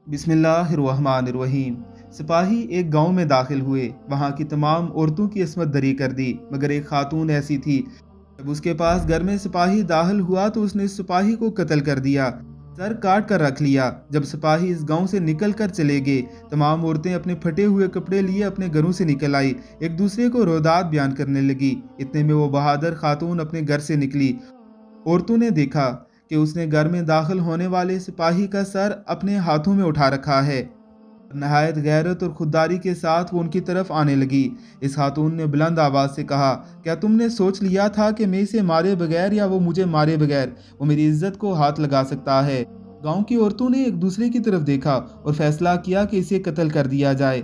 बिस्मिल्लाहिर्रहमानिर्रहीम। सिपाही एक गांव में दाखिल हुए। वहां की तमाम औरतों की इस्मत दरी कर दी, मगर एक खातून ऐसी थी। जब उसके पास घर में सिपाही दाखिल हुआ तो उसने सिपाही को कत्ल कर दिया, सर काट कर रख लिया। जब सिपाही इस गांव से निकल कर चले गए, तमाम औरतें अपने फटे हुए कपड़े लिए अपने घरों से निकल आई, एक दूसरे को रोदात बयान करने लगी। इतने में वो बहादुर खातून अपने घर से निकली। औरतों ने देखा कि उसने घर में दाखिल होने वाले सिपाही का सर अपने हाथों में उठा रखा है। नहायत गैरत और खुददारी के साथ वो उनकी तरफ आने लगी। इस खातून ने बुलंद आवाज से कहा, क्या तुमने सोच लिया था कि मैं इसे मारे बगैर या वो मुझे मारे बगैर वो मेरी इज्जत को हाथ लगा सकता है? गांव की औरतों ने एक दूसरे की तरफ देखा और फैसला किया कि इसे कत्ल कर दिया जाए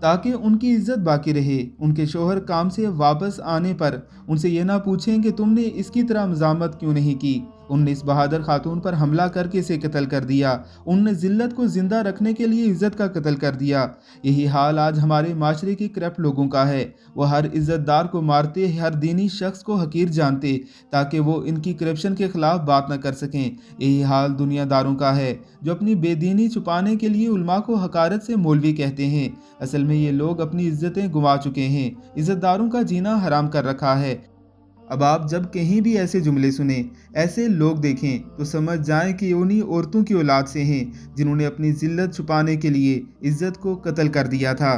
ताकि उनकी इज्जत बाकी रहे। उनके शोहर काम से वापस आने पर उनसे ये ना पूछें कि तुमने इसकी तरह मजामत क्यों नहीं की। उनने इस बहादुर खातून पर हमला करके इसे कत्ल कर दिया। उनने जिल्लत को जिंदा रखने के लिए इज्जत का कत्ल कर दिया। यही हाल आज हमारे माशरे के करप्ट लोगों का है। वो हर इज्जतदार को मारते, हर दीनी शख्स को हकीर जानते ताकि वो इनकी करप्शन के खिलाफ बात न कर सकें। यही हाल दुनियादारों का है जो अपनी बेदीनी छुपाने के लिए उलमा को हकारत से मौलवी कहते हैं। असल में ये लोग अपनी इज्जतें गुमा चुके हैं, इज्जतदारों का जीना हराम कर रखा है। अब आप जब कहीं भी ऐसे जुमले सुने, ऐसे लोग देखें तो समझ जाएं कि ये उन्हीं औरतों की औलाद से हैं जिन्होंने अपनी जिल्लत छुपाने के लिए इज्जत को कत्ल कर दिया था।